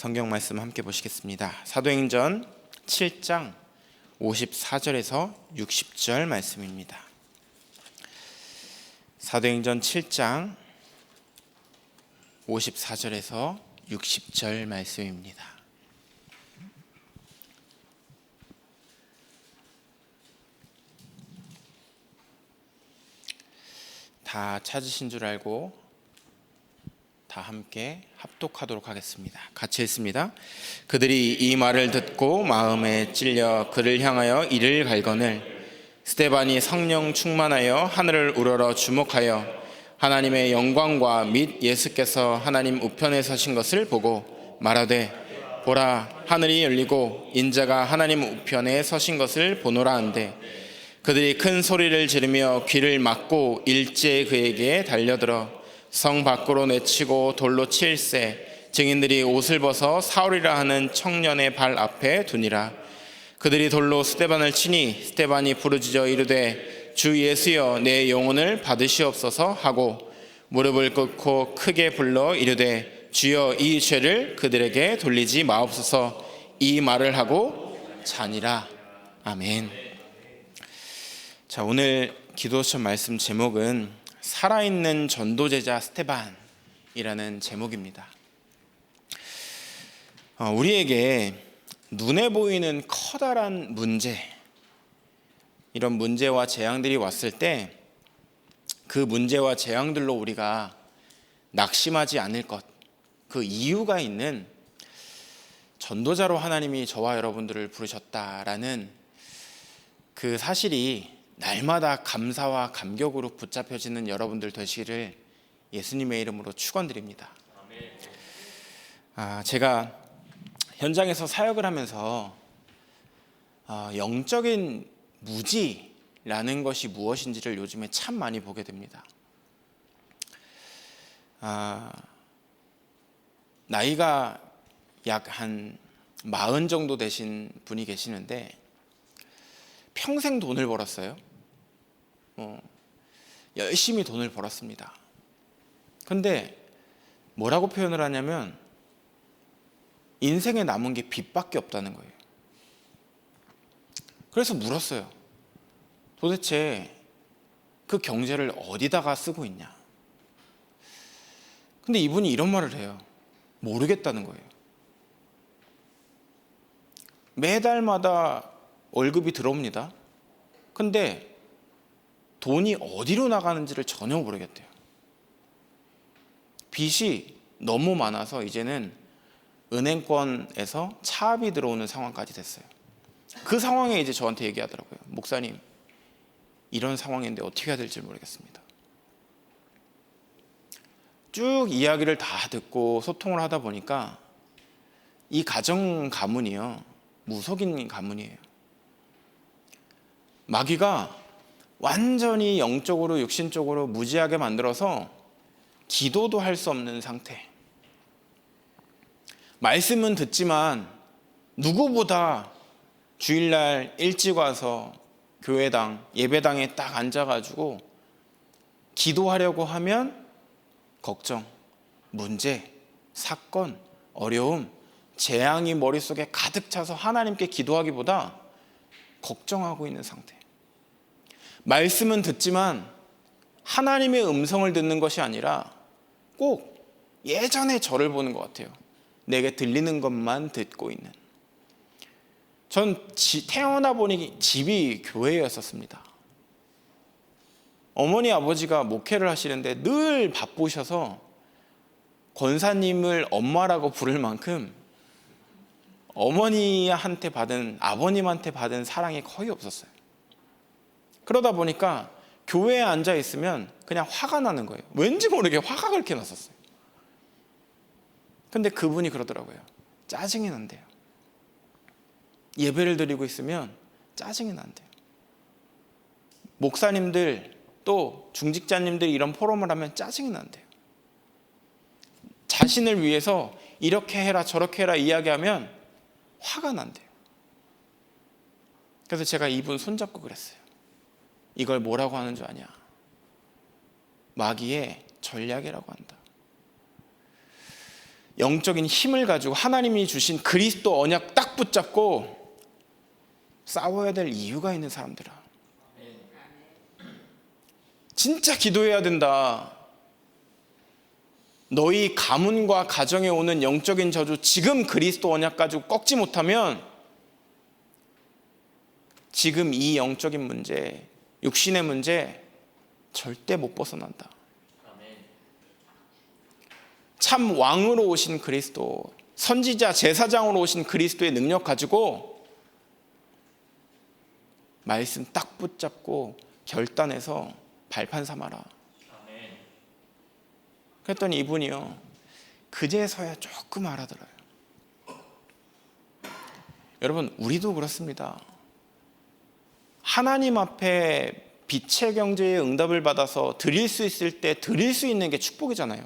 성경 말씀 함께 보시겠습니다. 사도행전 7장 54절에서 60절 말씀입니다. 사도행전 7장 54절에서 60절 말씀입니다. 다 찾으신 줄 알고 다 함께 합독하도록 하겠습니다. 같이 읽습니다. 그들이 이 말을 듣고 마음에 찔려 그를 향하여 이를 갈거늘 스데반이 성령 충만하여 하늘을 우러러 주목하여 하나님의 영광과 및 예수께서 하나님 우편에 서신 것을 보고 말하되 보라 하늘이 열리고 인자가 하나님 우편에 서신 것을 보노라 한데 그들이 큰 소리를 지르며 귀를 막고 일제히 그에게 달려들어 성 밖으로 내치고 돌로 치일세 증인들이 옷을 벗어 사울이라 하는 청년의 발 앞에 두니라. 그들이 돌로 스데반을 치니 스데반이 부르짖어 이르되 주 예수여 내 영혼을 받으시옵소서 하고 무릎을 꿇고 크게 불러 이르되 주여 이 죄를 그들에게 돌리지 마옵소서. 이 말을 하고 자니라. 아멘. 자, 오늘 기도처 말씀 제목은 살아있는 전도제자 스데반이라는 제목입니다. 우리에게 눈에 보이는 커다란 문제, 이런 문제와 재앙들이 왔을 때 그 문제와 재앙들로 우리가 낙심하지 않을 것, 그 이유가 있는 전도자로 하나님이 저와 여러분들을 부르셨다라는 그 사실이 날마다 감사와 감격으로 붙잡혀지는 여러분들 되시기를 예수님의 이름으로 축원드립니다. 제가 현장에서 사역을 하면서 영적인 무지라는 것이 무엇인지를 요즘에 참 많이 보게 됩니다. 나이가 약 한 40 정도 되신 분이 계시는데 평생 돈을 벌었어요. 열심히 돈을 벌었습니다. 근데 뭐라고 표현을 하냐면 인생에 남은 게 빚밖에 없다는 거예요. 그래서 물었어요. 도대체 그 경제를 어디다가 쓰고 있냐? 근데 이분이 이런 말을 해요. 모르겠다는 거예요. 매달마다 월급이 들어옵니다. 근데 돈이 어디로 나가는지를 전혀 모르겠대요. 빚이 너무 많아서 이제는 은행권에서 차압이 들어오는 상황까지 됐어요. 그 상황에 이제 저한테 얘기하더라고요. 목사님, 이런 상황인데 어떻게 해야 될지 모르겠습니다. 쭉 이야기를 다 듣고 소통을 하다 보니까 이 가정 가문이요, 무속인 가문이에요. 마귀가 완전히 영적으로 육신적으로 무지하게 만들어서 기도도 할 수 없는 상태. 말씀은 듣지만 누구보다 주일날 일찍 와서 교회당, 예배당에 딱 앉아가지고 기도하려고 하면 걱정, 문제, 사건, 어려움, 재앙이 머릿속에 가득 차서 하나님께 기도하기보다 걱정하고 있는 상태. 말씀은 듣지만 하나님의 음성을 듣는 것이 아니라 꼭 예전에 저를 보는 것 같아요. 내게 들리는 것만 듣고 있는. 전 태어나 보니 집이 교회였었습니다. 어머니 아버지가 목회를 하시는데 늘 바쁘셔서 권사님을 엄마라고 부를 만큼 어머니한테 받은, 아버님한테 받은 사랑이 거의 없었어요. 그러다 보니까 교회에 앉아 있으면 그냥 화가 나는 거예요. 왠지 모르게 화가 그렇게 났었어요. 근데 그분이 그러더라고요. 짜증이 난대요. 예배를 드리고 있으면 짜증이 난대요. 목사님들 또 중직자님들이 이런 포럼을 하면 짜증이 난대요. 자신을 위해서 이렇게 해라 저렇게 해라 이야기하면 화가 난대요. 그래서 제가 이분 손잡고 그랬어요. 이걸 뭐라고 하는 줄 아냐? 마귀의 전략이라고 한다. 영적인 힘을 가지고 하나님이 주신 그리스도 언약 딱 붙잡고 싸워야 될 이유가 있는 사람들아. 진짜 기도해야 된다. 너희 가문과 가정에 오는 영적인 저주 지금 그리스도 언약 가지고 꺾지 못하면 지금 이 영적인 문제, 육신의 문제 절대 못 벗어난다. 참 왕으로 오신 그리스도, 선지자 제사장으로 오신 그리스도의 능력 가지고 말씀 딱 붙잡고 결단해서 발판 삼아라. 그랬더니 이분이요, 그제서야 조금 알아들어요. 여러분, 우리도 그렇습니다. 하나님 앞에 빛의 경제의 응답을 받아서 드릴 수 있을 때 드릴 수 있는 게 축복이잖아요.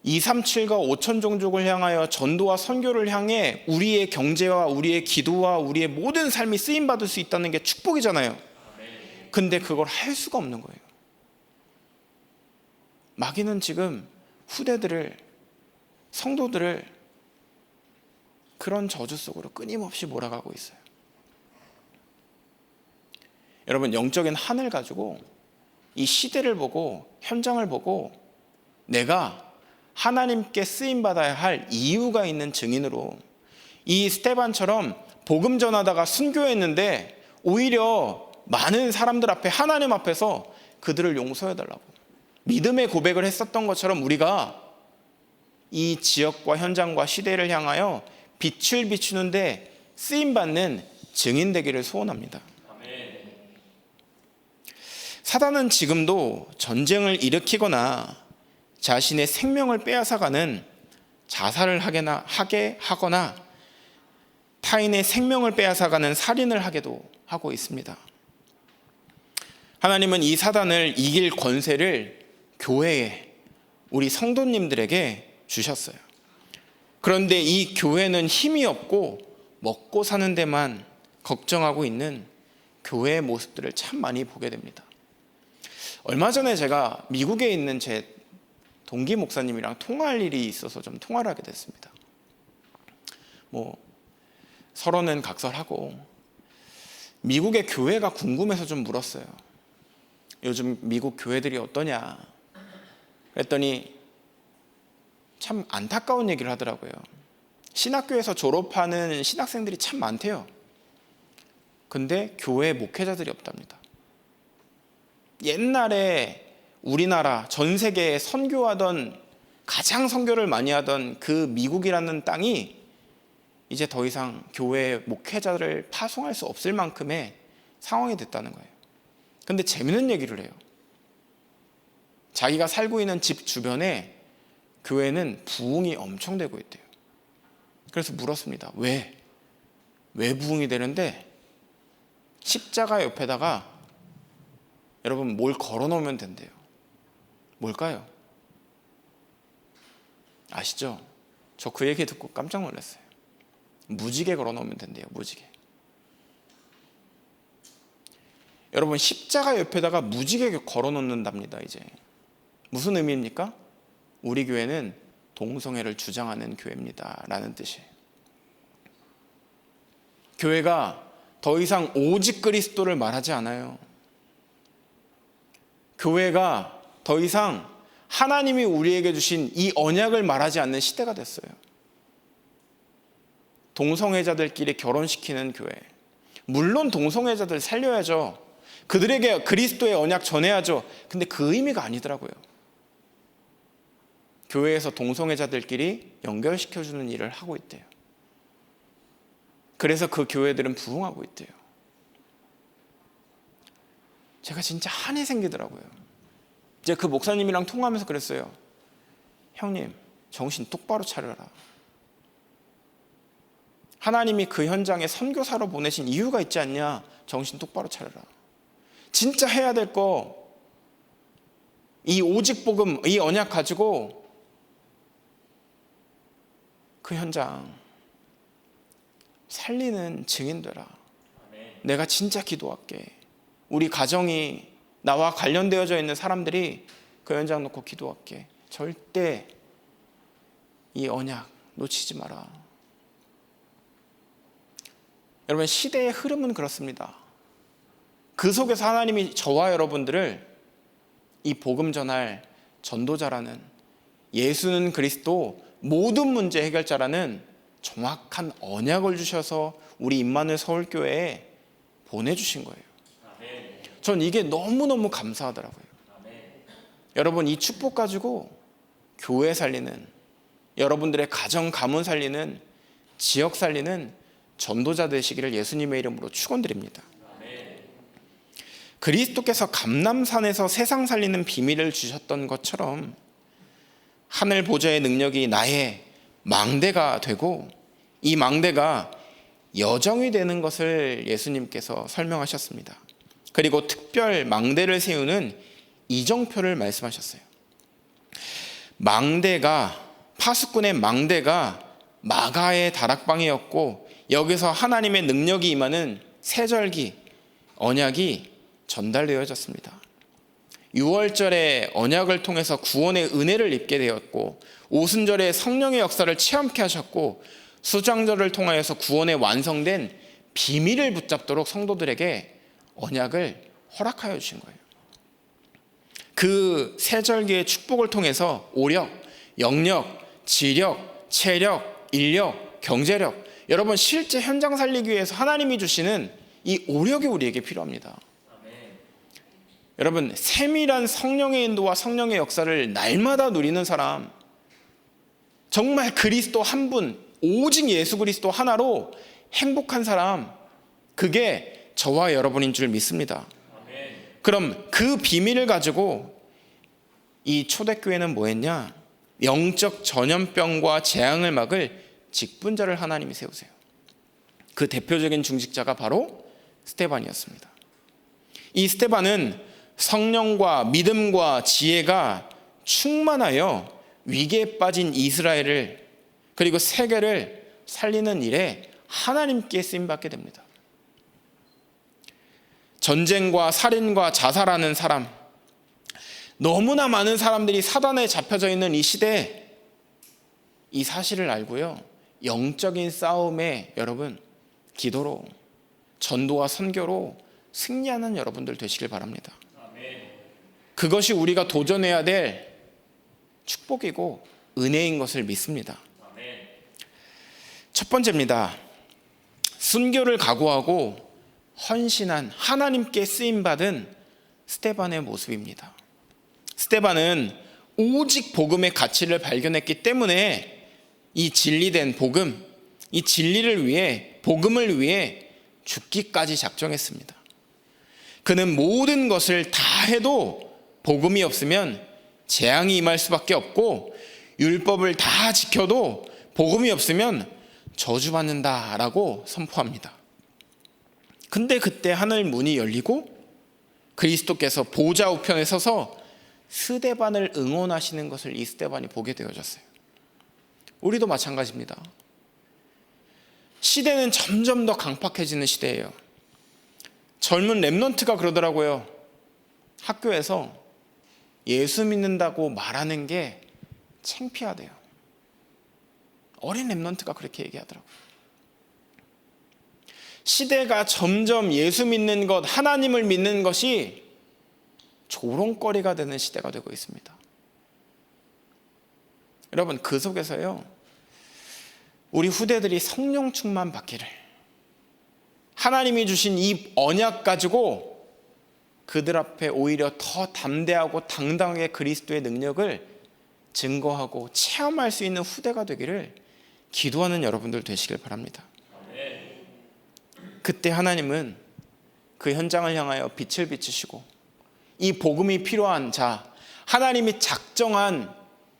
237과 5천 종족을 향하여 전도와 선교를 향해 우리의 경제와 우리의 기도와 우리의 모든 삶이 쓰임받을 수 있다는 게 축복이잖아요. 근데 그걸 할 수가 없는 거예요. 마귀는 지금 후대들을, 성도들을 그런 저주 속으로 끊임없이 몰아가고 있어요. 여러분, 영적인 한을 가지고 이 시대를 보고 현장을 보고 내가 하나님께 쓰임받아야 할 이유가 있는 증인으로, 이 스테반처럼 복음 전하다가 순교했는데 오히려 많은 사람들 앞에, 하나님 앞에서 그들을 용서해달라고 믿음의 고백을 했었던 것처럼 우리가 이 지역과 현장과 시대를 향하여 빛을 비추는데 쓰임받는 증인 되기를 소원합니다. 사단은 지금도 전쟁을 일으키거나 자신의 생명을 빼앗아가는 자살을 하게 하거나 타인의 생명을 빼앗아가는 살인을 하게도 하고 있습니다. 하나님은 이 사단을 이길 권세를 교회에, 우리 성도님들에게 주셨어요. 그런데 이 교회는 힘이 없고 먹고 사는 데만 걱정하고 있는 교회의 모습들을 참 많이 보게 됩니다. 얼마 전에 제가 미국에 있는 제 동기 목사님이랑 통화할 일이 있어서 좀 통화를 하게 됐습니다. 서로는 각설하고 미국의 교회가 궁금해서 좀 물었어요. 요즘 미국 교회들이 어떠냐? 그랬더니 참 안타까운 얘기를 하더라고요. 신학교에서 졸업하는 신학생들이 참 많대요. 근데 교회 목회자들이 없답니다. 옛날에 우리나라 전 세계에 선교하던, 가장 선교를 많이 하던 그 미국이라는 땅이 이제 더 이상 교회 목회자를 파송할 수 없을 만큼의 상황이 됐다는 거예요. 근데 재밌는 얘기를 해요. 자기가 살고 있는 집 주변에 교회는 부흥이 엄청 되고 있대요. 그래서 물었습니다. 왜 부흥이 되는데? 십자가 옆에다가 여러분 뭘 걸어놓으면 된대요. 뭘까요? 아시죠? 저 그 얘기 듣고 깜짝 놀랐어요. 무지개 걸어놓으면 된대요. 무지개. 여러분, 십자가 옆에다가 무지개 걸어놓는답니다. 이제 무슨 의미입니까? 우리 교회는 동성애를 주장하는 교회입니다 라는 뜻이에요. 교회가 더 이상 오직 그리스도를 말하지 않아요. 교회가 더 이상 하나님이 우리에게 주신 이 언약을 말하지 않는 시대가 됐어요. 동성애자들끼리 결혼시키는 교회. 물론 동성애자들 살려야죠. 그들에게 그리스도의 언약 전해야죠. 근데 그 의미가 아니더라고요. 교회에서 동성애자들끼리 연결시켜주는 일을 하고 있대요. 그래서 그 교회들은 부흥하고 있대요. 제가 진짜 한이 생기더라고요. 이제 그 목사님이랑 통화하면서 그랬어요. 형님, 정신 똑바로 차려라. 하나님이 그 현장에 선교사로 보내신 이유가 있지 않냐? 정신 똑바로 차려라. 진짜 해야 될 거, 이 오직 복음, 이 언약 가지고 그 현장 살리는 증인 되라. 내가 진짜 기도할게. 우리 가정이, 나와 관련되어져 있는 사람들이 그 현장 놓고 기도할게. 절대 이 언약 놓치지 마라. 여러분, 시대의 흐름은 그렇습니다. 그 속에서 하나님이 저와 여러분들을 이 복음 전할 전도자라는, 예수는 그리스도 모든 문제 해결자라는 정확한 언약을 주셔서 우리 임마누엘 서울교회에 보내주신 거예요. 전 이게 너무너무 감사하더라고요. 여러분, 이 축복 가지고 교회 살리는, 여러분들의 가정 가문 살리는, 지역 살리는 전도자 되시기를 예수님의 이름으로 축원드립니다. 그리스도께서 감람산에서 세상 살리는 비밀을 주셨던 것처럼 하늘 보좌의 능력이 나의 망대가 되고, 이 망대가 여정이 되는 것을 예수님께서 설명하셨습니다. 그리고 특별 망대를 세우는 이정표를 말씀하셨어요. 망대가, 파수꾼의 망대가 마가의 다락방이었고, 여기서 하나님의 능력이 임하는 세절기, 언약이 전달되어졌습니다. 유월절에 언약을 통해서 구원의 은혜를 입게 되었고, 오순절에 성령의 역사를 체험케 하셨고, 수장절을 통하여서 구원의 완성된 비밀을 붙잡도록 성도들에게 언약을 허락하여 주신 거예요. 그 세절기의 축복을 통해서 오력, 영력, 지력, 체력, 인력, 경제력, 여러분, 실제 현장 살리기 위해서 하나님이 주시는 이 오력이 우리에게 필요합니다. 여러분, 세밀한 성령의 인도와 성령의 역사를 날마다 누리는 사람, 정말 그리스도 한 분, 오직 예수 그리스도 하나로 행복한 사람, 그게 저와 여러분인 줄 믿습니다. 그럼 그 비밀을 가지고 이 초대교회는 뭐 했냐? 영적 전염병과 재앙을 막을 직분자를 하나님이 세우세요. 그 대표적인 중직자가 바로 스데반이었습니다. 이 스데반은 성령과 믿음과 지혜가 충만하여 위기에 빠진 이스라엘을, 그리고 세계를 살리는 일에 하나님께 쓰임받게 됩니다. 전쟁과 살인과 자살하는 사람, 너무나 많은 사람들이 사단에 잡혀져 있는 이 시대에 이 사실을 알고요, 영적인 싸움에 여러분 기도로, 전도와 선교로 승리하는 여러분들 되시길 바랍니다. 그것이 우리가 도전해야 될 축복이고 은혜인 것을 믿습니다. 첫 번째입니다. 순교를 각오하고 헌신한, 하나님께 쓰임받은 스데반의 모습입니다. 스데반은 오직 복음의 가치를 발견했기 때문에 이 진리된 복음, 이 진리를 위해, 복음을 위해 죽기까지 작정했습니다. 그는 모든 것을 다 해도 복음이 없으면 재앙이 임할 수밖에 없고, 율법을 다 지켜도 복음이 없으면 저주받는다라고 선포합니다. 근데 그때 하늘 문이 열리고 그리스도께서 보좌 우편에 서서 스데반을 응원하시는 것을 이 스데반이 보게 되어졌어요. 우리도 마찬가지입니다. 시대는 점점 더 강팍해지는 시대예요. 젊은 랩런트가 그러더라고요. 학교에서 예수 믿는다고 말하는 게 창피하대요. 어린 랩런트가 그렇게 얘기하더라고요. 시대가 점점 예수 믿는 것, 하나님을 믿는 것이 조롱거리가 되는 시대가 되고 있습니다. 여러분, 그 속에서요, 우리 후대들이 성령 충만 받기를, 하나님이 주신 이 언약 가지고 그들 앞에 오히려 더 담대하고 당당하게 그리스도의 능력을 증거하고 체험할 수 있는 후대가 되기를 기도하는 여러분들 되시길 바랍니다. 그때 하나님은 그 현장을 향하여 빛을 비추시고 이 복음이 필요한 자, 하나님이 작정한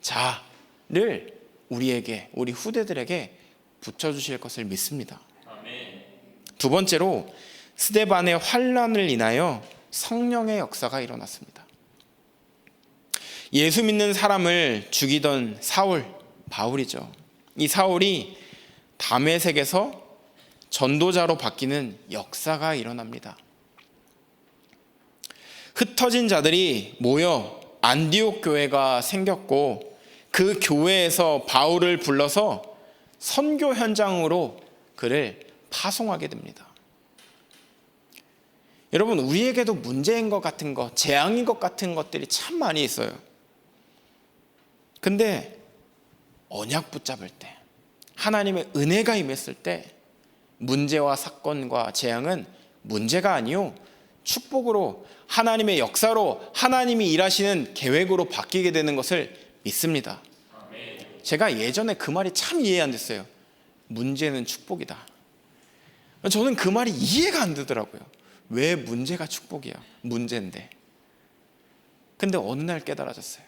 자를 우리에게, 우리 후대들에게 붙여주실 것을 믿습니다. 두 번째로 스데반의 환난을 인하여 성령의 역사가 일어났습니다. 예수 믿는 사람을 죽이던 사울, 바울이죠. 이 사울이 다메섹에서 전도자로 바뀌는 역사가 일어납니다. 흩어진 자들이 모여 안디옥 교회가 생겼고, 그 교회에서 바울을 불러서 선교 현장으로 그를 파송하게 됩니다. 여러분, 우리에게도 문제인 것 같은 것, 재앙인 것 같은 것들이 참 많이 있어요. 근데 언약 붙잡을 때, 하나님의 은혜가 임했을 때 문제와 사건과 재앙은 문제가 아니요 축복으로, 하나님의 역사로, 하나님이 일하시는 계획으로 바뀌게 되는 것을 믿습니다. 제가 예전에 그 말이 참 이해 안 됐어요. 문제는 축복이다. 저는 그 말이 이해가 안 되더라고요. 왜 문제가 축복이야? 문제인데. 근데 어느 날 깨달아졌어요.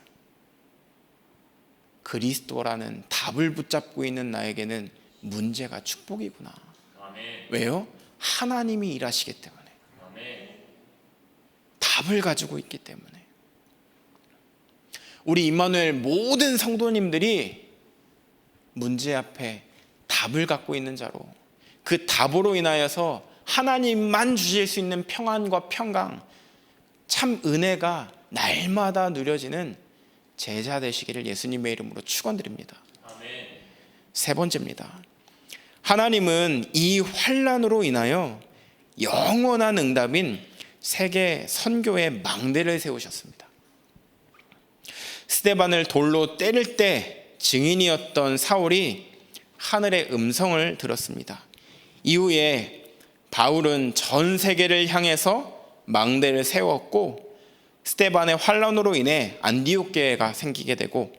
그리스도라는 답을 붙잡고 있는 나에게는 문제가 축복이구나. 왜요? 하나님이 일하시기 때문에. 답을 가지고 있기 때문에. 우리 임마누엘 모든 성도님들이 문제 앞에 답을 갖고 있는 자로, 그 답으로 인하여서 하나님만 주실 수 있는 평안과 평강, 참 은혜가 날마다 누려지는 제자 되시기를 예수님의 이름으로 축원드립니다. 세 번째입니다. 하나님은 이 환난으로 인하여 영원한 응답인 세계 선교의 망대를 세우셨습니다. 스데반을 돌로 때릴 때 증인이었던 사울이 하늘의 음성을 들었습니다. 이후에 바울은 전 세계를 향해서 망대를 세웠고, 스데반의 환란으로 인해 안디옥 교회가 생기게 되고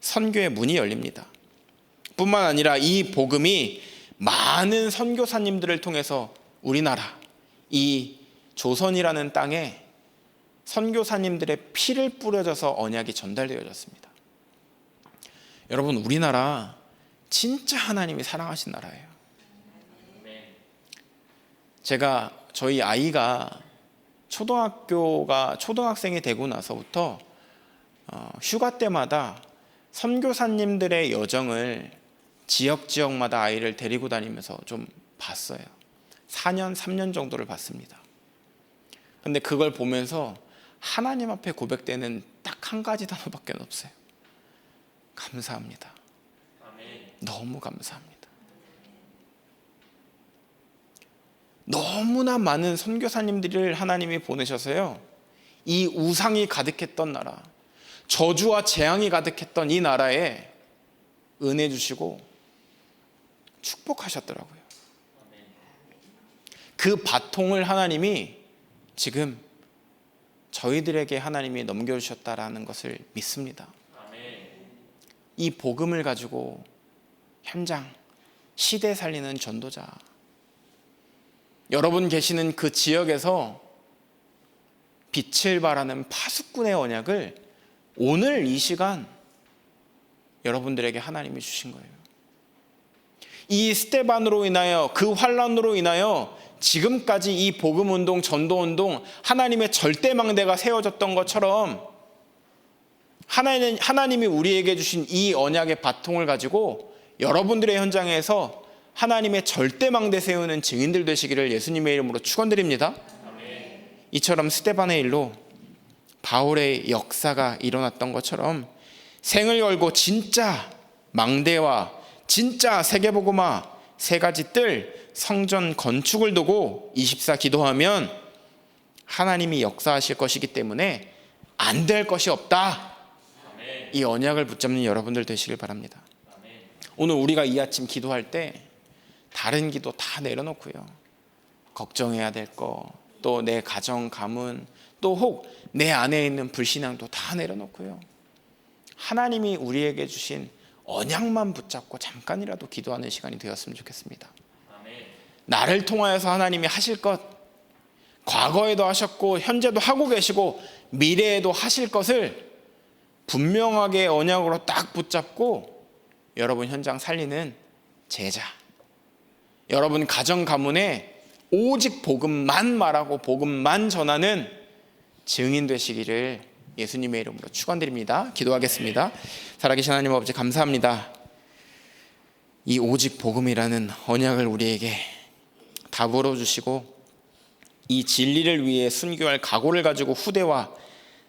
선교의 문이 열립니다. 뿐만 아니라 이 복음이 많은 선교사님들을 통해서 우리나라, 이 조선이라는 땅에 선교사님들의 피를 뿌려져서 언약이 전달되어졌습니다. 여러분, 우리나라 진짜 하나님이 사랑하신 나라예요. 제가 저희 아이가 초등학생이 되고 나서부터 휴가 때마다 선교사님들의 여정을 지역마다 아이를 데리고 다니면서 좀 봤어요. 4년, 3년 정도를 봤습니다. 근데 그걸 보면서 하나님 앞에 고백되는 딱 한 가지 단어밖에 없어요. 감사합니다. 너무 감사합니다. 너무나 많은 선교사님들을 하나님이 보내셔서요, 이 우상이 가득했던 나라, 저주와 재앙이 가득했던 이 나라에 은혜 주시고 축복하셨더라고요. 그 바통을 하나님이 지금 저희들에게 하나님이 넘겨주셨다라는 것을 믿습니다. 이 복음을 가지고 현장, 시대 살리는 전도자, 여러분 계시는 그 지역에서 빛을 발하는 파수꾼의 언약을 오늘 이 시간 여러분들에게 하나님이 주신 거예요. 이 스데반으로 인하여, 그 환란으로 인하여 지금까지 이 복음운동, 전도운동, 하나님의 절대망대가 세워졌던 것처럼 하나님이 우리에게 주신 이 언약의 바통을 가지고 여러분들의 현장에서 하나님의 절대망대 세우는 증인들 되시기를 예수님의 이름으로 축원드립니다. 이처럼 스데반의 일로 바울의 역사가 일어났던 것처럼 생을 걸고 진짜 망대와 진짜 세계복음화 세 가지 뜰 성전 건축을 두고 24 기도하면 하나님이 역사하실 것이기 때문에 안 될 것이 없다. 이 언약을 붙잡는 여러분들 되시길 바랍니다. 오늘 우리가 이 아침 기도할 때 다른 기도 다 내려놓고요, 걱정해야 될 거, 또 내 가정 가문, 또 혹 내 안에 있는 불신앙도 다 내려놓고요, 하나님이 우리에게 주신 언약만 붙잡고 잠깐이라도 기도하는 시간이 되었으면 좋겠습니다. 나를 통하여서 하나님이 하실 것, 과거에도 하셨고 현재도 하고 계시고 미래에도 하실 것을 분명하게 언약으로 딱 붙잡고 여러분 현장 살리는 제자, 여러분 가정 가문에 오직 복음만 말하고 복음만 전하는 증인 되시기를 예수님의 이름으로 축원드립니다. 기도하겠습니다. 살아계신 하나님 아버지, 감사합니다. 이 오직 복음이라는 언약을 우리에게 답으로 주시고 이 진리를 위해 순교할 각오를 가지고 후대와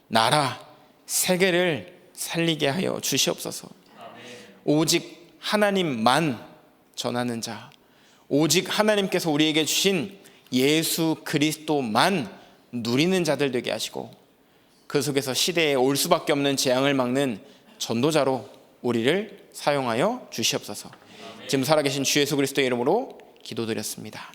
나라, 세계를 살리게 하여 주시옵소서. 오직 하나님만 전하는 자, 오직 하나님께서 우리에게 주신 예수 그리스도만 누리는 자들 되게 하시고, 그 속에서 시대에 올 수밖에 없는 재앙을 막는 전도자로 우리를 사용하여 주시옵소서. 지금 살아계신 주 예수 그리스도의 이름으로 기도드렸습니다.